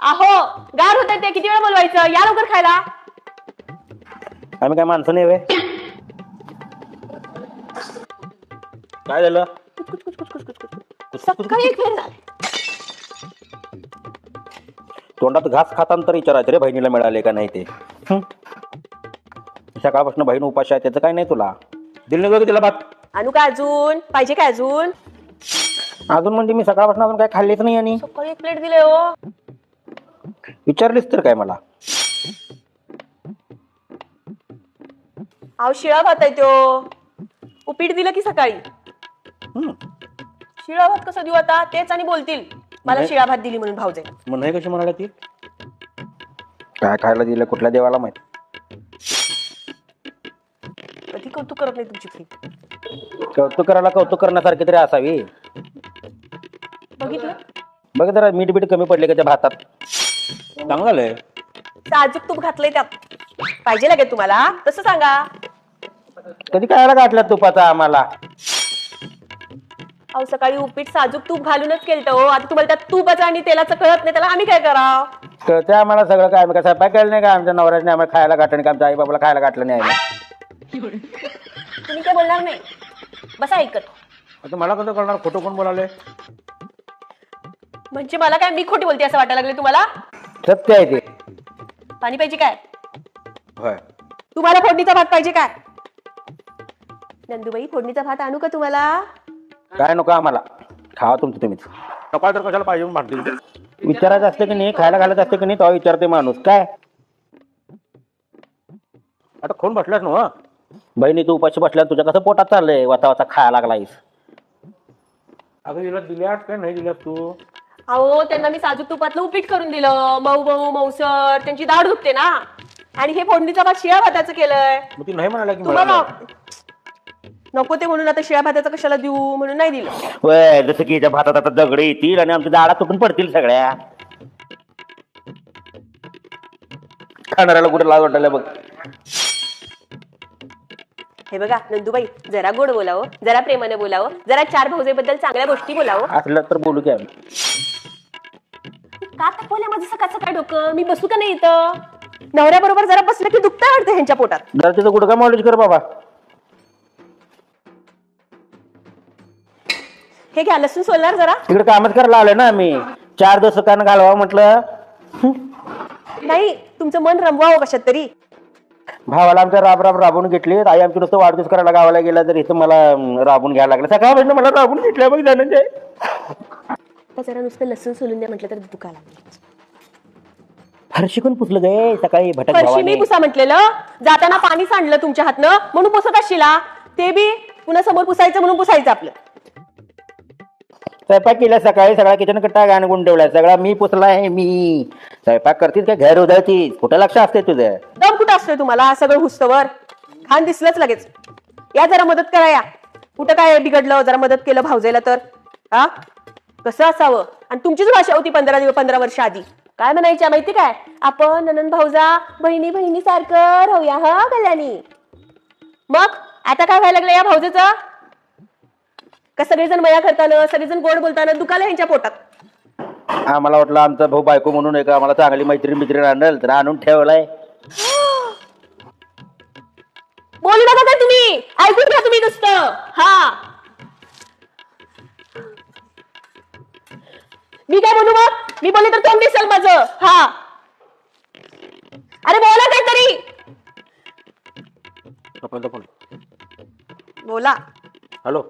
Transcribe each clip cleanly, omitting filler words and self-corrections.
अहो गार होत ते, किती वेळा बोलवायचं, या लवकर खायला. आम्ही काय माणसं नाही वे? काय झालं? सकाळी एक वेळ झाला. तोंडात घास खाताना तर विचारायचं रे बहिणीला मिळाले का नाही ते. सकाळपासून बहीण उपाशी आहे, त्याचं काय नाही तुला. दिल नाही तिला भात. आणू काय अजून, पाहिजे काय अजून? अजून म्हणजे मी सकाळपासून अजून काय खाल्लेच नाही. आणि सकाळी एक प्लेट दिले हो. विचारलीस तर काय मला? अहो शिळा भात आहे तो. उपीट दिलं की सकाळी. शिळा भात कसं देऊ आता? तेच आणि बोलतील मला शिळा भात दिली म्हणून भाऊजे. मग नाही कशी म्हणाला ती? काय खायला दिलं कुठल्या देवाला माहित. कधी कौतुक करत नाही तुमची फ्री. कौतुक करायला कौतुक करण्यासारखी तरी असावी. बघितलं बघ जरा मीठ बीठ कमी पडले का त्या भातात. चांगलं झालंय. साजूक तूप घातलंय त्यात. पाहिजे लागेल तुम्हाला तसं सांगा. कधी खायला गाठल्या तुपाचा आम्हाला? अहो सकाळी उपीट साजूक तूप घालूनच केलं हो. आता तुम्हाला त्यात तुपाचं आणि तेलाचं कळत नाही, त्याला आम्ही काय करावं? कळतंय आम्हाला सगळं. काय आम्ही काय स्वयंपाक केलं नाही का? आमच्या नवऱ्याने आम्हाला खायला गाठलं नाही का? आमच्या आई बाबाला खायला गाठलं नाही आम्ही. तुम्ही काय बोलणार नाही, बसा ऐकत. आता मला कसं कळणार खोटं कोण बोलाले? म्हणजे मला काय, मी खोटी बोलते असं वाटायला लागले तुम्हाला? सत्य आहे ते. पाणी पाहिजे काय? होय. तुम्हाला फोडणीचा भात पाहिजे काय? नंदूबाई फोडणीचा भात आणू का तुम्हाला? काय नको आम्हाला, खावा तुमचं तुम्हीच. सकाळ तर कशाला पाहिजे म्हणतील. विचारायचं असतं की नाही, खायला घालायचं असतं की नाही, तेव्हा विचारते माणूस. काय आता खाऊन बसलास ना? बहिणी तू उपाशी बसल्या, तुझ्या कसं पोटात चाललंय? वाता वाता खायला लागलायस. अगं तिला दिल्यास काय नाही दिल्यास तू? अहो त्यांना मी साजूक तुपातलं उपीट करून दिलं, मऊ मऊ मऊसर. त्यांची दाढ दुखते ना. आणि हे फोडणीचा भात शिळ्या भाताचं केलंय. मग ती नाही म्हणाला की तुम्हाला नको ते म्हणून आता शिळ्या भाताचं कशाला देऊ म्हणून नाही दिलं. वय जसं की त्या भातात आता दगडे येतील आणि आमच्या दाडा तुटून पडतील सगळ्या. खाणाऱ्याला कुठे लाज वाटायला बघ. हे बघा नंदूबाई, जरा गोड बोलावं, जरा प्रेमाने बोलावं, जरा चार भाऊजेबद्दल चांगल्या गोष्टी बोलावं. असलं तर बोलू की आम्ही. का तापवल्या माझं सकाळचं काय डोकं? मी बसू का नाही इथं? नवऱ्याबरोबर जरा बसलं की दुखतं वाटतं ह्यांच्या पोटात. जरा तिथं गुडघा मॉलिश कर बाबा. हे घ्या लसूण सोलणार जरा. तिकडे कामच करायला आलोय ना आम्ही. 4 दिवस कान घालवा म्हटलं. नाही तुमचं मन रमवावं कशात तरी. भावाला आमच्या राब राबून घेतली. आई आमची नुसतं वाढदिवस करायला गावाला गेला तर इथं मला राबून घ्यायला लागलं. सकाळपासून मला राबून घेतल्या बघ धनंजय. आता जरा नुसतं लसूण सोलून द्या म्हटलं तर दुखायला लागलं. फरशी कोण पुसलं गे सकाळी? भटक फरशी भावाने. मी पुसा म्हटलेलं. जाताना पाणी सांडलं तुमच्या हातनं म्हणून पुसत असशीला. ते बी पुन्हा समोर पुसायचं म्हणून पुसायचं आपलं. स्वयंपाक केला सकाळी, सगळा किचन कट्टा गाणगुण ठेवलाय. सगळा मी पुसलाय. मी स्वयंपाक करतीस का घर उधळतीस? कुठं लक्ष असते तुझं? दम कुठं असतोय तुम्हाला? सगळं हुस्तवर खान दिसलंच लगेच. या जरा मदत करा. या कुठं काय बिघडलं? जरा मदत केलं भाऊजेला तर हा कसं असावं? आणि तुमचीच भाषा होती 15 वर्ष आधी. काय म्हणायच्या माहिती काय? आपण ननंद भाऊजा बहिणी बहिणी सारखं राहूया हा कल्याणी. मग आता काय व्हायला लागलं या भाऊजेचं? का सगळेजण मया करताना, सगळेजण गोड बोलताना दुखाला ह्यांच्या पोटात. आम्हाला वाटलं आमचा भाऊ बायको म्हणून एक आम्हाला चांगली मैत्रीण आणल तर आणून ठेवलाय. बोलू नका का तुम्ही? ऐकून घ्या तुम्ही नुसतं. हा मी काय बोलू मग? मी बोलले तर तोंड दिसेल माझं. हा अरे बोला काहीतरी. बोला. हॅलो.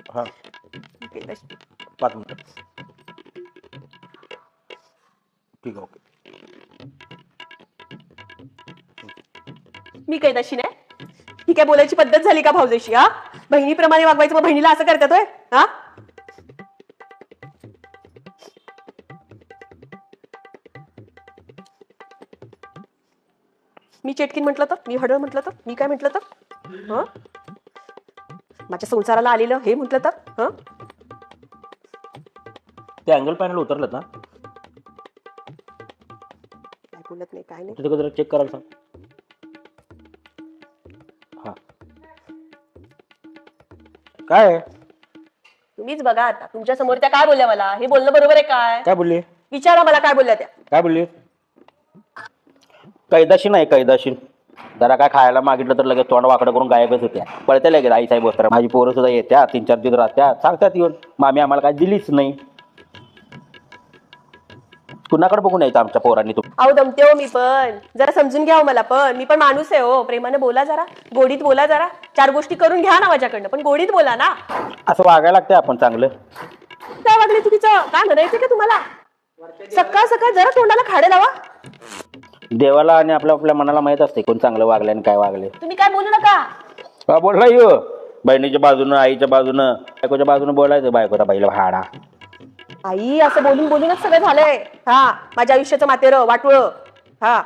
हा 5 मिनिटं. ठीक आहे ओके. मी काही तशी नाही. ही काय बोलायची पद्धत झाली का भाऊजेशी? हा बहिणीप्रमाणे वागवायचं, मग बहिणीला असं करतात होय? हा मी चेटकीन म्हटलं तर, मी हडळ म्हटलं तर, मी काय म्हटलं तर, हं माझ्या संसाराला आलेलं हे म्हटलं तर, हं ते अँगल पॅनल उतरलं ना? काय बोलत नाही काय नाही. तिथे जरा चेक करायला सांग. हा काय तुम्हीच बघा आता तुमच्या समोर त्या काय बोलल्या मला, हे बोलणं बरोबर आहे काय? काय बोलली? विचारा मला काय बोलल्या त्या. काय बोलली? कैदाशी नाही कैदाशी. जरा काय खायला मागितलं तर लगेच तोंड वाकडं करून गायबच होत्या. पळते लगेच आई साहेब वस्त्र. माझी पोरं सुद्धा येत्या 3-4 दिवस राहत्या, सांगतात येऊन मामी आम्हाला काय दिलीच नाही. कुणाकडे बघून यायचं आमच्या पोरांनी? तू अहो दमते हो मी पण, जरा समजून घ्या हो मला पण. मी पण माणूस आहे हो, प्रेमाने बोला जरा, गोडीत बोला जरा, 4 गोष्टी करून घ्या ना माझ्याकडनं, पण गोडीत बोला ना. असं वागायला लागतंय आपण चांगलं. काय वागले चुकीचं? काय म्हणायचं का तुम्हाला? सकाळ सकाळ जरा तोंडाला खाडे लावा. देवाला आणि आपल्या आपल्या मनाला माहित असते कोण चांगलं वागले आणि काय वागले. तुम्ही काय बोलू नका. का बोलला यो? बहिणीच्या बाजूनं, आईच्या बाजूनं, बायकोच्या बाजूनं बोलायचं. बायकोचा बाईला भाडा. आई असं बोलून बोलूनच सगळं झालंय. हा, माझ्या आयुष्याचं मातेरं वाटवळ. हा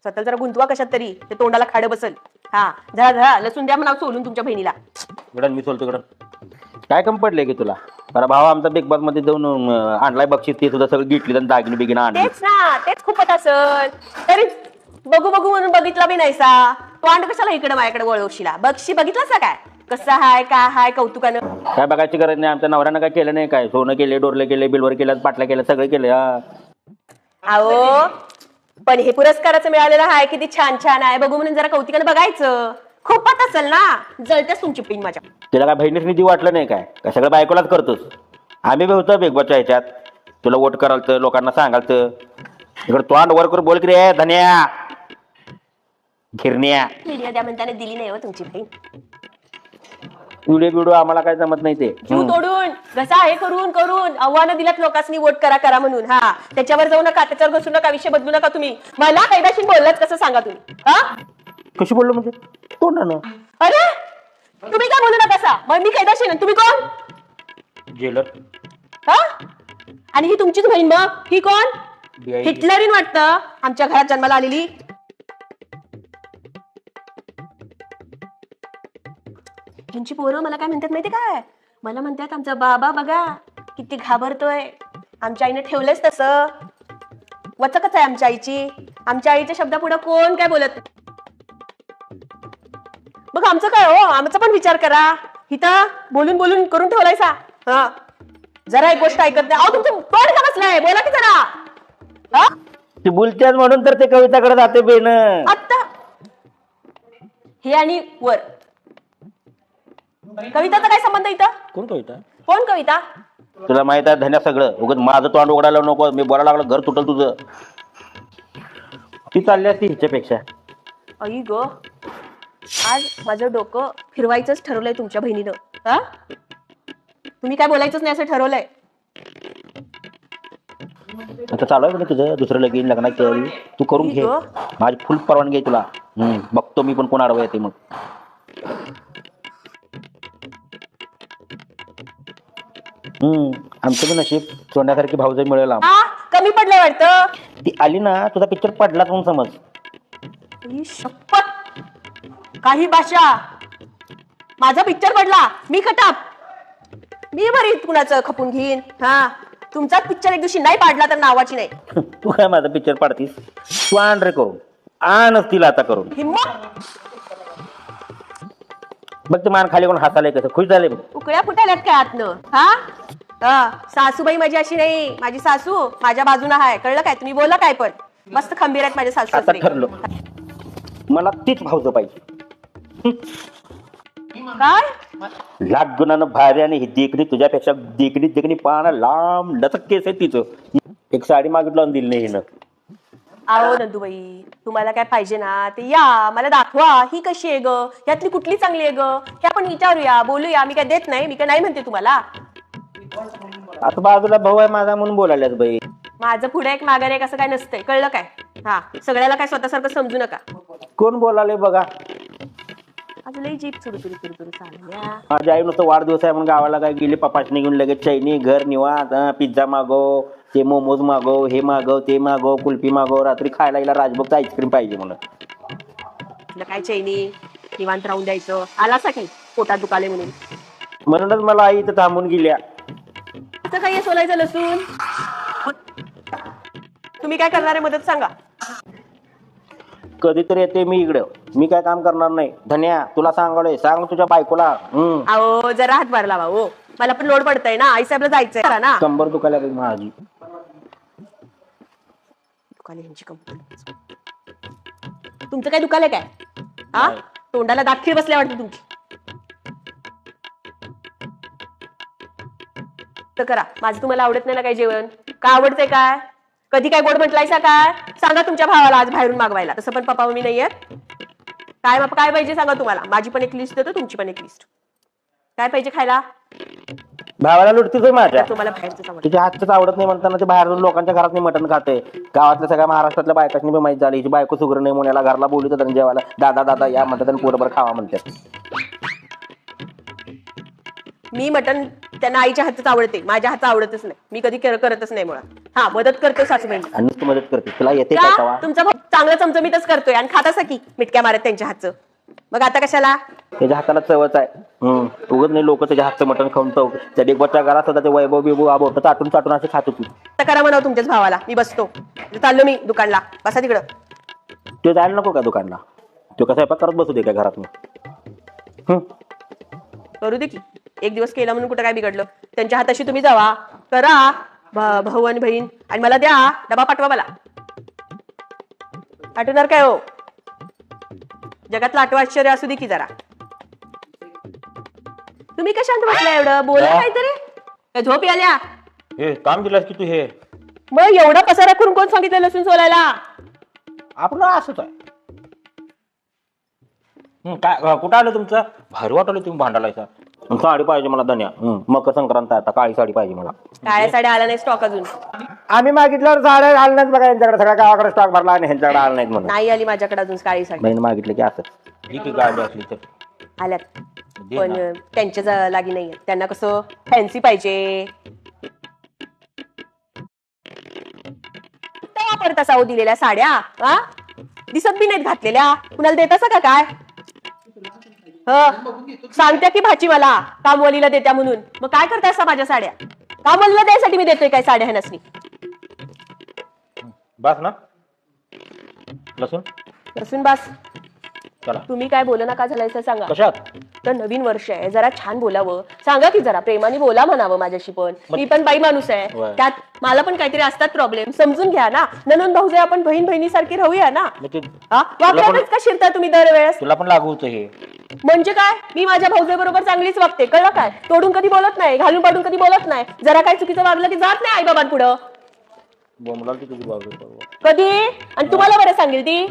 स्वतः जरा गुंतवा कशात तरी, ते तोंडाला खाडं बसल. हा झळा झळा लसूण द्या म्हणा सोलून तुमच्या बहिणीला. मी सोलतो इकडं. काय कमी पडले की तुला? बरं भाव आमचा बिग बॉस मध्ये जाऊन आणलाय बक्षीस, ते सुद्धा सगळं गिटली आणि दागिने बिगिने आणले. तेच ना, तेच खूपच असल. तरी बघू बघू म्हणून बघितला बी नाहीसा. तोंड कशाला इकडे माझ्याकडे वळवशीला? बक्षी बघितलासा काय कसं हाय काय हाय कौतुकानं? काय बघायची गरज नाही. आमच्या नवऱ्यानं काय केलं नाही. काय सोनं केले, डोरले केले, बिलवर केलं, पाटल्या केलं, सगळे केले. अहो पण हे पुरस्काराचं मिळालेलं आहे किती छान छान आहे, बघू म्हणून जरा कौतुकानं बघायचं. खूपच असेल ना, जळतेच तुमची पिन माझ्या. तिला काय बहिणीच निधी वाटलं नाही काय? काय सगळं बायकोलाच करतोस? आम्ही बी होतो बिग बॉसच्या ह्याच्यात. तुला वोट कराल लोकांना सांगाल तर इकडे तोंड वर कर बोल की रे धन्या घिरण्या. व्हिडिओ द्या म्हणताना दिली नाही हो तुमची बहीण. व्हिडिओ बिडिओ आम्हाला काय जमत नाही. ते जीव तोडून घसा हे करून करून आव्हानं दिल्यात लोकांनी वोट करा करा म्हणून. हा त्याच्यावर जाऊ नका, त्याच्यावर बसू नका, विषय बदलू नका. तुम्ही मला कैदाशी बोललात कसं सांगा तुम्ही? हा कशी बोललो म्हणजे? तोंडानं. अरे तुम्ही काय बोलू नका सा, मग मी कैदाशी ना, तुम्ही कोण? जेलर. हा आणि ही तुमचीच बहीण, मग ही कोण? हिटलरीन वाटतं आमच्या घरात जन्माला आलेली. यांची पोरं मला काय म्हणतात माहिती काय? मला म्हणतात आमचा बाबा बघा किती घाबरतोय. आमच्या आईने ठेवलंच तसं. वचकच आहे आमच्या आईची. आमच्या आईच्या शब्दापुढे कोण काय बोलत नाही. मग आमचं काय हो? आमचा पण विचार करा. हिथं बोलून बोलून करून ठेवलायसा. हा जरा एक गोष्ट ऐकत नाही. अहो तुमचं तोंड का बसलंय? बोला की जरा. हा ती बोलतेच म्हणून तर ते कविताकडे जाते बेन. आता हे आणि वर कविताचा काय संबंध इथं? कोण कविता? कोण कविता? तुला माहित आहे धन्या सगळं. उगाच माझं तोंड उघडायला नको. मी बोलायला लागलो घर तुटल तुझं. ती चालली असती हिच्यापेक्षा. आई ग, आज माझं डोकं फिरवायचंच ठरवलंय तुमच्या बहिणीनं. हा तुम्ही काय बोलायचंच नाही असं ठरवलंय. आता चालू आहे तुझं दुसरं लगीन लग्नाची तयारी तू करून घे. माझी फुल परवानगी आहे तुला. बघतो मी पण कोण आडवं येते मग. आमचं पण नशीब सोन्यासारखी भाऊजाई मिळेल. कमी पडलंय वाटतं. ती आली ना तुझा पिक्चर पडला म्हणून समज. शपथ काही भाषा. माझा पिक्चर पडला मी खटाप. मी बरी कुणाचं खपून घेईन. हा तुमचाच पिक्चर एक दिवशी नाही पाडला तर नावाची नाही. तू काय माझा पिक्चर पाडतीस? तू आण रे करून. आणच तिला आता करून. हिम्मत बघ ते मान खाली कोण हाताले कसं खुश झाले. उकळ्या फुटाल्यात काय आतनं? हा सासूबाई माझी अशी नाही. माझी सासू माझ्या बाजूला आहे, कळलं काय? तुम्ही बोला काय पण मस्त खंबीर आहेत माझे सासू. आता ठरलं मला तीच भाऊजं पाहिजे. काय लाख गुणानं भारी आणि ही देखणी तुझ्यापेक्षा देखणी पाहणं लांब लचक केस आहे तिचं. एक साडी मागितलं दिली नाही हिनं. अहो नंदूबाई तुम्हाला काय पाहिजे ना ते या मला दाखवा. ही कशी आहे ग? यातली कुठली चांगली आहे ग? हे आपण विचारूया, बोलूया. मी काय देत नाही, मी काय नाही म्हणते तुम्हाला. आता बाजूला भाऊ आहे माझा म्हणून बोलायलाच बाई. माझं पुढे एक मागे एक असं काय नसतंय, कळलं काय? हा सगळ्याला काय स्वतःसारखं समजू नका. कोण बोलाले बघा. आज लई जीप चुरू चालल्या. माझ्या आई नुसतं वाढदिवस आहे म्हणून गावाला काय गेले पपाशने घेऊन लगेच चैनी घर निवांत. पिझ्झा मागव, ते मोमोज मागव, हे मागव, ते मागव, कुल्फी मागव. रात्री खायला गेला राजभोगचा आईस्क्रीम पाहिजे म्हणून. काय चैनी निवांत राहून द्यायचं. आला की पोटात दुखाले म्हणून. म्हणूनच मला आई इथं थांबून गेल्या. असं काही सोलायचं लसूण. तुम्ही काय करणार आहे मदत सांगा. कधीतरी येते मी इकडे, मी काय काम करणार नाही. धन्या तुला सांगलोय, सांग तुझ्या बायकोला. अहो जरा हातभार लावा हो, मला पण लोड पडतंय ना, आई साहेबला जायचंय जरा ना. कंबर दुखायला लागली माझी. दुकान यांची कंपनी. तुमचं काय दुकान आहे काय? हा, तोंडाला दाखीर बसल्या वाटतं तुमची. तर करा, माझं तुम्हाला आवडत नाही ना काही जेवण? का आवडतंय काय? कधी काय गोड म्हटलायसा काय? सांगा तुमच्या भावाला आज बाहेरून मागवायला. तसं पण पप्पा मम्मी नाहीये. काय बाप काय पाहिजे सांगा तुम्हाला. माझी पण एक लिस्ट देतो, तुमची पण एक लिस्ट. काय पाहिजे खायला? भावाला लुटतीच माझ्या. तुम्हाला बाहेरच आवडत. तिच्या हातच आवडत नाही म्हणताना ते बाहेर लोकांच्या घरात नाही मटण खाते. गावातल्या सगळ्या महाराष्ट्रातल्या बायकांनी बी माहिती झाली हिची बायको सुगर नाही म्हणून याला घरला बोलवतात आणि जेवायला दादा दादा या म्हणतात आणि पोटभर खावा म्हणतात. मी मटण त्यांना आईच्या हातच आवडते, माझ्या हातच आवडतच नाही. मी कधी करतच नाही मुळात. हा, मदत करतो सासूबाई. आणि तू मदत करते, तुला येते काय का? तुमचा भाऊ चांगला चमचमीतच करतोय आणि खात असा की मिटक्या मारत त्यांच्या हातचं. मग आता कशाला? त्याच्या हाताला चवच आहे. उगत नाही लोक त्याच्या हातचं मटण खाऊन चव. त्या डेकबरच्या घरात सुद्धा ते वैभव बिबू आबोट चाटून चाटून असे खात होती. आता करा म्हणावं तुमच्याच भावाला, मी बसतो. चाललो मी दुकानला, बसा तिकडं. तो जायला नको का दुकानला? तो कसा स्वयंपाक करत बसू दे का घरात? करू दे की, एक दिवस केला म्हणून कुठं काय बिघडलं? त्यांच्या हाताशी तुम्ही जावा, करा भाऊ आणि बहीण, आणि मला द्या डबा, पाठवा मला. आठवणार काय हो? जगातलं आठवं आश्चर्य असू दे की जरा. तुम्ही काय शांत बसला एवढं? बोला काहीतरी. काय झोप आल्या? हे काम दिलंस की तू हे? मग एवढा पसारा करून कोण सांगितलं लसूण सोलायला? आपलं असंच आहे. काय कुठं आलं तुमचं? भारी वाटवलं तुम्ही भांडायला. साडी पाहिजे मला धन्या. मकर संक्रांत आता काळी साडी पाहिजे मला. काळ्या साड्या आला नाही स्टॉक अजून. आम्ही मागितल्यावर साड्या आल्या नाहीत बघा यांच्याकडे. सगळ्या गावाकडे स्टॉक भरला आणि ह्यांच्याकडे आला नाहीत म्हणून. नाही आली माझ्याकडे अजून काळी साडी. बहीण मागितलं की असं गाडी असली तर आल्यात, पण त्यांच्या लागी नाहीये. त्यांना कसं फॅन्सी पाहिजे. वापरता हो दिलेल्या साड्या? हा, दिसत बी नाहीत घातलेल्या. कुणाला देतासा का काय? सांगत्या की भाची मला कामवालीला देत्या म्हणून. मग काय करताय असा माझ्या साड्या? कामवालीला द्यायसाठी मी देतोय काय साड्या? ह्या नसनी बस ना लसूण लसूण बास. चला. तुम्ही काय बोल नका झालायचं सांगा. कशात? तर नवीन वर्ष आहे, जरा छान बोलावं. सांगा की जरा प्रेमाने बोला म्हणावं माझ्याशी. पण मी पण बाई माणूस आहे, त्यात मला पण काहीतरी असतात प्रॉब्लेम. समजून घ्या ना. ननंद भाऊजे आपण बहीण बहिणीसारखी राहूया ना. वागण्यातच का शिरता तुम्ही दरवेळेस? तुला पण लागू होतं हे. म्हणजे काय? मी माझ्या भाऊजे बरोबर चांगलीच वागते, कळलं काय? तोडून कधी बोलत नाही, घालून पाडून कधी बोलत नाही. जरा काय चुकीचं वागलं की जात नाही आई बाबांपुढं. बोंबला तुझी बाजू कधी? आणि तुम्हाला बरं सांगेल ती.